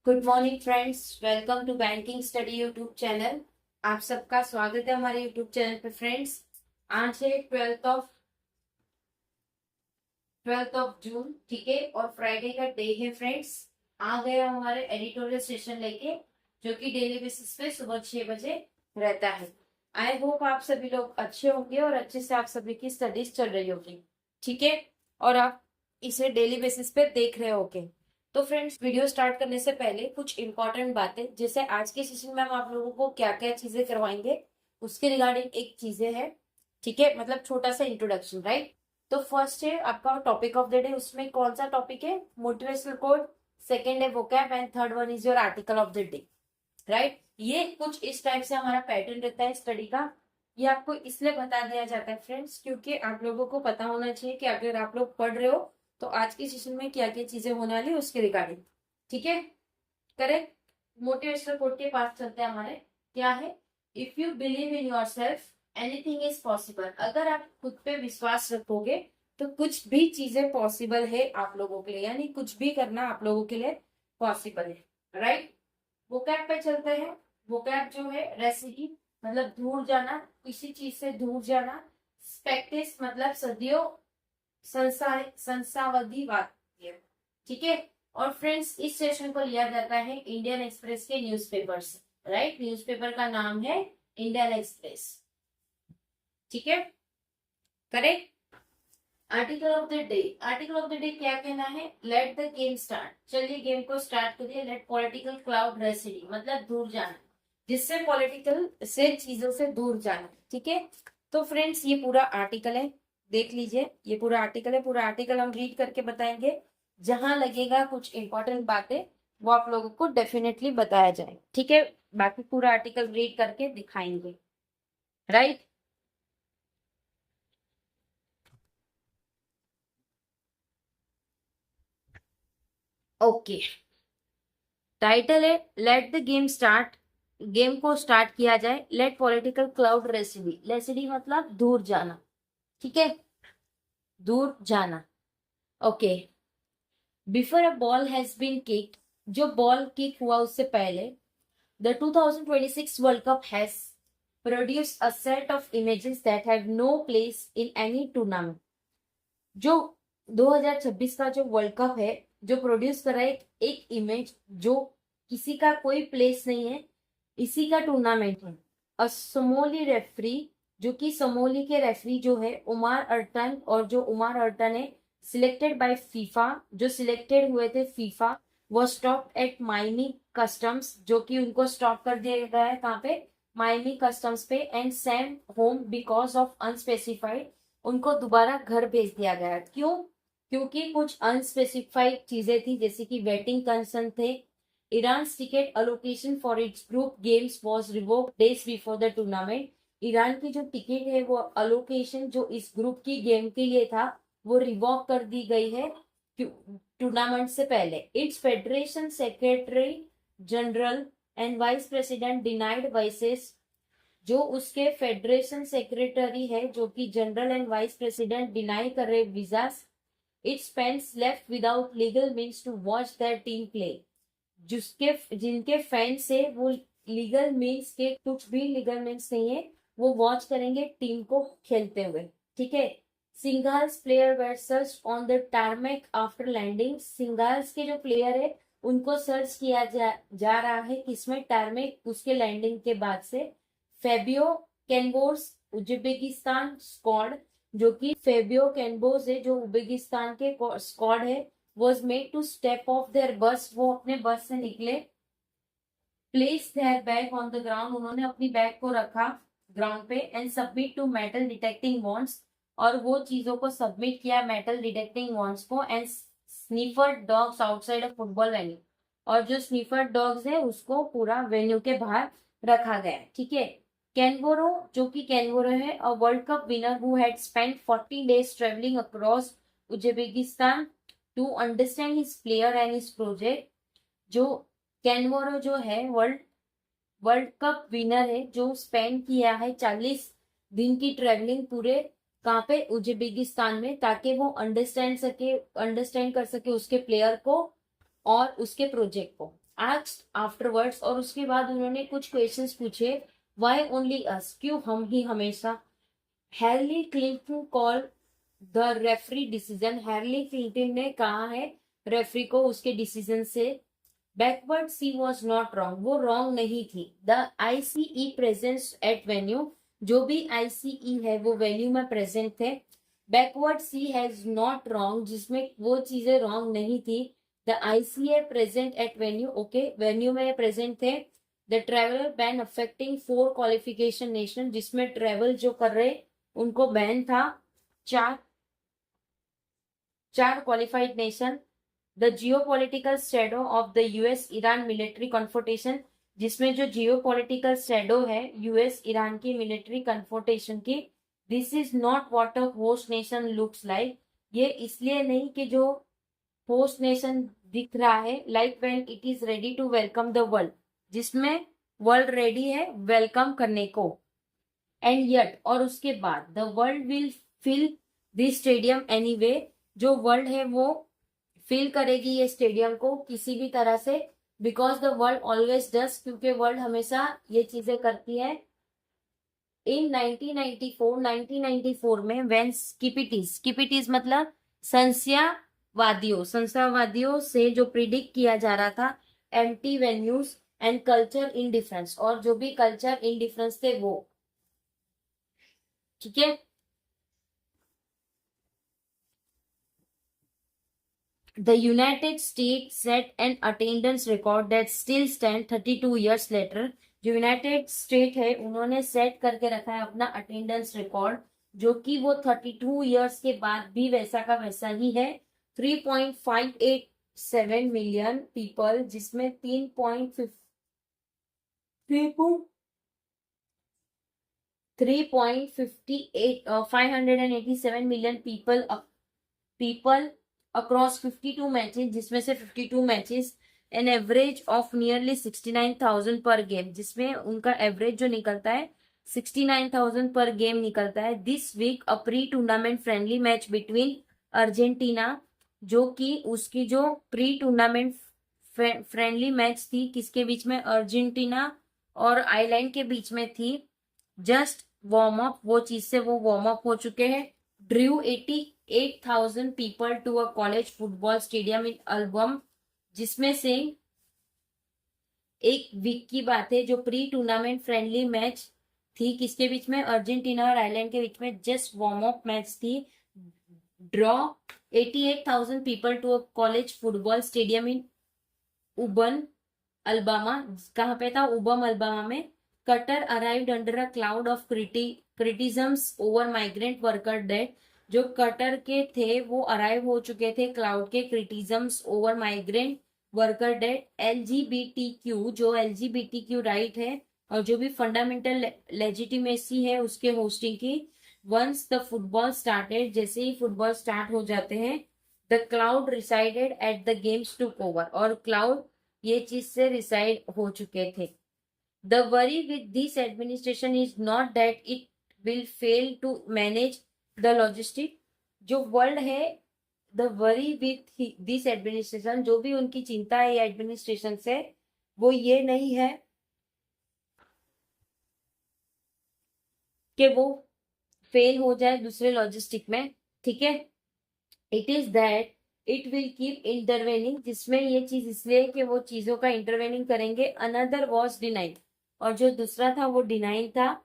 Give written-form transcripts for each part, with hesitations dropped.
Good morning friends, welcome to banking study YouTube channel. आप सबका स्वागत है हमारे यूट्यूब चैनल पे फ्रेंड्स। आज है ट्वेल्थ ऑफ जून, ठीक है, और फ्राइडे का डे है फ्रेंड्स। आ गए हम हमारे एडिटोरियल सेशन लेके, जो कि डेली बेसिस पे सुबह 6 बजे रहता है। आई होप आप सभी लोग अच्छे होंगे और अच्छे से आप सभी की स्टडीज चल रही होगी, ठीक है, और आप इसे डेली बेसिस पे देख रहे होगे। तो फ्रेंड्स, वीडियो स्टार्ट करने से पहले कुछ इंपॉर्टेंट बातें, जैसे आज के सेशन में हम आप लोगों को क्या क्या चीजें करवाएंगे उसके रिगार्डिंग एक चीजें हैं, ठीक है, मतलब छोटा सा इंट्रोडक्शन, राइट। तो फर्स्ट है आपका टॉपिक ऑफ द डे। उसमें कौन सा टॉपिक है? Motivational code. सेकेंड है vocab and third one is your article of the day, right. ये कुछ इस टाइप से हमारा पैटर्न रहता है स्टडी का। ये आपको इसलिए बता दिया जाता है फ्रेंड्स, क्योंकि आप लोगों को पता होना चाहिए कि अगर आप लोग पढ़ रहे हो तो आज के सेशन में क्या क्या चीजें होने वाली है उसके रिगार्डिंग, ठीक है, करेक्ट। मोटिवेशनल कोड के पास चलते हैं हमारे। क्या है? If you believe in your self anything is possible. अगर आप खुद पे विश्वास रखोगे तो कुछ भी चीजें पॉसिबल है आप लोगों के लिए, यानी कुछ भी करना आप लोगों के लिए पॉसिबल है, राइट। वोकैब पे चलते हैं। वोकैब जो है रेसिडी, मतलब दूर जाना, किसी चीज से दूर जाना। स्पेक्टिस मतलब सदियों संसावधि वाक्य, ठीक है। और फ्रेंड्स, इस सेशन को लिया जाता है इंडियन एक्सप्रेस के न्यूज़पेपर से, राइट। न्यूज़पेपर का नाम है इंडियन एक्सप्रेस, ठीक है, correct. Article of the day. Article of the day क्या कहना है? Let the game start. चलिए गेम को स्टार्ट करिए। लेट पॉलिटिकल क्लाउड रेसिडी, मतलब दूर जाना, जिससे पॉलिटिकल से चीजों से दूर जाना, ठीक है। तो फ्रेंड्स, ये पूरा आर्टिकल है, देख लीजिए। ये पूरा आर्टिकल है, पूरा आर्टिकल हम रीड करके बताएंगे। जहां लगेगा कुछ इंपॉर्टेंट बातें वो आप लोगों को डेफिनेटली बताया जाए, ठीक है। बाकी पूरा आर्टिकल रीड करके दिखाएंगे, राइट। ओके, टाइटल है let the game start. Game को स्टार्ट किया जाए। Let political clout recede. Recede मतलब दूर जाना, ठीक है, दूर जाना। Okay, before a ball has been kicked. जो बॉल किक हुआ उससे पहले, the 2026 world cup has produce a set of images that have no place in any tournament. जो 2026 का जो वर्ल्ड कप है, जो प्रोड्यूस कर रहा है एक इमेज जो किसी का कोई प्लेस नहीं है, इसी का टूर्नामेंट है। अ समोली रेफरी, जो कि समोली के रेफरी जो है उमार अर्टन, और जो उमार अर्टन है सिलेक्टेड बाय फीफा, जो सिलेक्टेड हुए थे फीफा, वो स्टॉप एट माइमी कस्टम्स, जो कि उनको स्टॉप कर दिया गया है कहाँ पे? माइमी कस्टम्स पे। And same home because of unspecified. उनको दोबारा घर भेज दिया गया। क्यों? क्योंकि कुछ अनस्पेसिफाइड चीजें थी, जैसे कि वेटिंग कंसर्न थे। Iran ticket allocation for its group games was revoked days before the tournament. Iran की जो टिकट है वो अलोकेशन जो इस ग्रुप की गेम के लिए था वो रिवॉक कर दी गई है टूर्नामेंट से पहले। Its federation secretary general and vice president denied visas. जो उसके फेडरेशन सेक्रेटरी है, जो कि general and vice president deny कर रहे visas. Its fans left without legal means to watch their team play. जिनके फैंस है वो लीगल मीन्स के, कुछ भी लीगल मीन्स नहीं है, वो वॉच करेंगे टीम को खेलते हुए, ठीक है। Senegal's player were search on the tarmac after landing. Senegal's के जो प्लेयर है उनको सर्च किया जा रहा है किसमें? टारमेक, उसके लैंडिंग के बाद से। फेबियो कैनबोर्स उज्बेकिस्तान स्क्वाड, जो कि फेबियो कैनबोस है जो उज्बेकिस्तान के स्क्वाड है, was made to step off their bus. वो अपने बस से निकले। Place their bag on the ground. उन्होंने अपनी बैग को रखा ग्राउंड पे। And submit to metal detecting wands. और वो चीजों को सबमिट किया मेटल डिटेक्टिंग वॉन्ट्स को। And sniffer dogs outside of football venue. और जो स्नीफर डॉग्स है उसको पूरा वेन्यू के बाहर रखा गया, ठीक है। कैनबोरो, जो कि कैनबोरो है, a world cup winner who had spent 40 days travelling across Uzbekistan to understand his player and his project. जो कैनवोरो जो है वर्ल्ड वर्ल्ड कप विनर है, जो स्पेंड किया है 40 दिन की ट्रेवलिंग पूरे कहाँ पे? उज्बेकिस्तान में, ताकि वो अंडरस्टैंड कर सके उसके प्लेयर को और उसके प्रोजेक्ट को। asked afterwards, और उसके बाद उन्होंने कुछ क्वेश्चंस पूछे, why only us, क्यों हम ही हमेशा. Harley Clinton call the referee decision, Harley Clinton ने कहा है रेफरी को उसके डिसीजन से. Backward C was not wrong, वो रॉन्ग नहीं थी. The ICE presence at venue, जो भी आईसीई है वो वेन्यू में प्रेजेंट थे. Backward C has not wrong, जिसमें वो चीजें रॉन्ग नहीं थी. The ICA present at venue, okay, venue में प्रेजेंट थे. The traveller ban affecting 4 qualification nation, जिसमें ट्रेवल जो कर रहे उनको बैन था. चार qualified nation. The geopolitical shadow of the US Iran military confrontation, जिसमें जो जियोपॉलिटिकल शेडो है यूएस ईरान की मिलिट्री कन्फ्रोंटेशन की. This is not what a host nation looks like, ये इसलिए नहीं कि जो होस्ट नेशन दिख रहा है, like when it is ready to welcome the world, जिसमें वर्ल्ड रेडी है वेलकम करने को. एंड यट, और उसके बाद the world will fill this stadium anyway, जो वर्ल्ड है वो फिल करेगी ये स्टेडियम को किसी भी तरह से. बिकॉज द वर्ल्ड ऑलवेज डस, क्योंकि वर्ल्ड हमेशा ये चीजें करती है. इन 1994 में व्हेन स्किपिटीज मतलब संशयवादियों से जो प्रिडिक्ट किया जा रहा था empty venues and culture indifference, और जो भी कल्चर इंडिफरेंस थे वो, ठीक है. The United States set an attendance record that still stand 32 years later. जो यूनाइटेड स्टेट है उन्होंने सेट करके रखा है अपना अटेंडेंस रिकॉर्ड, जो कि वो 32 इयर्स के बाद भी वैसा का वैसा ही है. 3.587 मिलियन पीपल, जिसमें 587 मिलियन पीपल अक्रॉस 52 मैचेस, जिसमें से 52 matches an average of nearly 69,000 पर गेम, जिसमें उनका एवरेज जो निकलता है 69,000 पर गेम निकलता है. This week a pre tournament friendly match between Argentina, जो कि उसकी जो प्री टूर्नामेंट फ्रेंडली मैच थी किसके बीच में, अर्जेंटीना और आयरलैंड के बीच में थी. जस्ट वार्म अप, वो चीज से वो वार्म अप हो चुके हैं. Drew 88,000 people to a college football stadium in album, जिसमें से एक वीक की बात है जो प्री टूर्नामेंट फ्रेंडली मैच थी किसके बीच में, अर्जेंटीना और आयरलैंड के बीच में, जस्ट वार्म अप मैच थी. Draw 88,000 people to a college football stadium in Auburn Alabama, कहाँ पे था, उबम अल्बामा में. Qatar arrived under a cloud of criticisms over migrant worker death, जो कटर के थे वो अराइव हो चुके थे क्लाउड के criticisms over migrant worker death. LGBTQ, जो एलजीबीटीक्यू राइट है और जो भी फंडामेंटल लेजिटिमेसी है उसके होस्टिंग की. वंस द फुटबॉल स्टार्टेड, जैसे ही फुटबॉल स्टार्ट हो जाते हैं, the cloud resided at the games took over, और क्लाउड ये चीज से रिसाइड हो चुके थे. The worry with this administration is not that it will fail to manage the logistic. जो वर्ल्ड है, the worry with this administration, जो भी उनकी चिंता है एडमिनिस्ट्रेशन से, वो ये नहीं है कि वो फेल हो जाए दूसरे लॉजिस्टिक में, ठीक है. It is that it will keep intervening, जिसमें ये चीज इसलिए कि वो चीजों का इंटरवेनिंग करेंगे. अनदर वॉज डिनाइड, और जो दूसरा था वो डिनाइड था.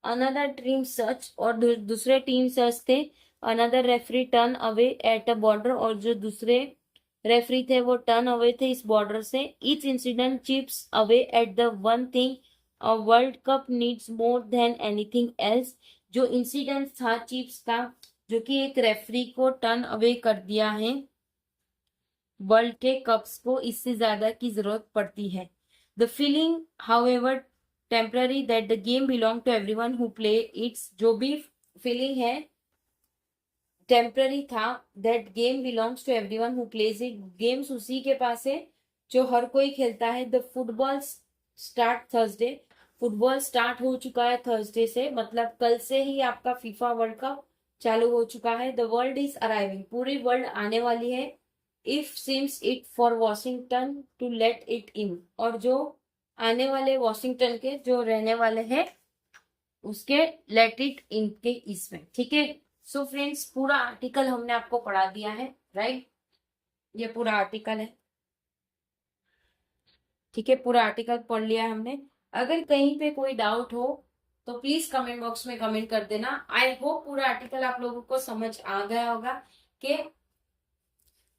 अनदर टीम सर्च, और दूसरे टीम सर्च थे. Another referee turn away at a border, और जो दूसरे रेफरी थे वो टर्न अवे थे इस बॉर्डर से. Each incident chips away at the one thing a world cup needs more than anything else. जो इंसिडेंट था चिप्स का, जो कि एक रेफरी को टर्न अवे कर दिया है वर्ल्ड के कप्स को, इससे ज्यादा की जरूरत पड़ती है. The feeling however temporary that the game belong to everyone who play its, जो भी फीलिंग है टेम्पररी था. That game belongs to everyone who plays it, games उसी के पास है जो हर कोई खेलता है. The football start Thursday, football start हो चुका है थर्सडे से, मतलब कल से ही आपका फीफा वर्ल्ड कप चालू हो चुका है. द वर्ल्ड इज अराइविंग, पूरी वर्ल्ड आने वाली है. If seems it for Washington to let it in, और जो आने वाले वॉशिंगटन के जो रहने वाले हैं उसके लेट इट इन के इसमें, ठीक है। सो फ्रेंड्स, पूरा आर्टिकल हमने आपको पढ़ा दिया है, राइट। ये पूरा आर्टिकल है, ठीक है, पूरा आर्टिकल पढ़ लिया हमने। अगर कहीं पे कोई डाउट हो तो प्लीज कमेंट बॉक्स में कमेंट कर देना। आई होप पूरा आर्टिकल आप लोगों को समझ आ गया होगा कि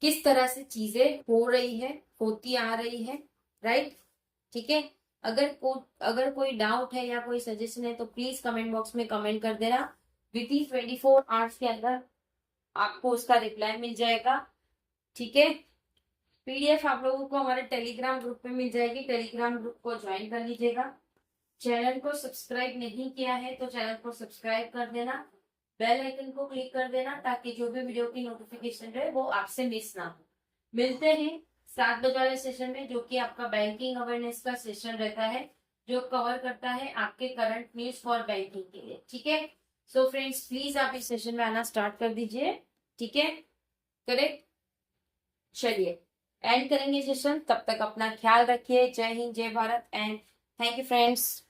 किस तरह से चीजें हो रही है, होती आ रही है, राइट, ठीक है। अगर कोई डाउट है या कोई सजेशन है तो प्लीज कमेंट बॉक्स में कमेंट कर देना। विद इन 24 आवर्स के अंदर आपको उसका रिप्लाई मिल जाएगा, ठीक है। पीडीएफ आप लोगों को हमारे टेलीग्राम ग्रुप में मिल जाएगी, टेलीग्राम ग्रुप को ज्वाइन कर लीजिएगा। चैनल को सब्सक्राइब नहीं किया है तो चैनल को सब्सक्राइब कर देना, बेल आइकन को क्लिक कर देना ताकि जो भी वीडियो की नोटिफिकेशन रहे वो आपसे मिस ना हो। मिलते हैं 7 बजे वाले सेशन में, जो कि आपका बैंकिंग अवेयरनेस का सेशन रहता है, जो कवर करता है आपके करंट न्यूज फॉर बैंकिंग के लिए, ठीक है। सो फ्रेंड्स, प्लीज आप इस सेशन में आना स्टार्ट कर दीजिए, ठीक है, करेक्ट। चलिए एंड करेंगे सेशन, तब तक अपना ख्याल रखिए। जय हिंद, जय Bharat, and thank you friends.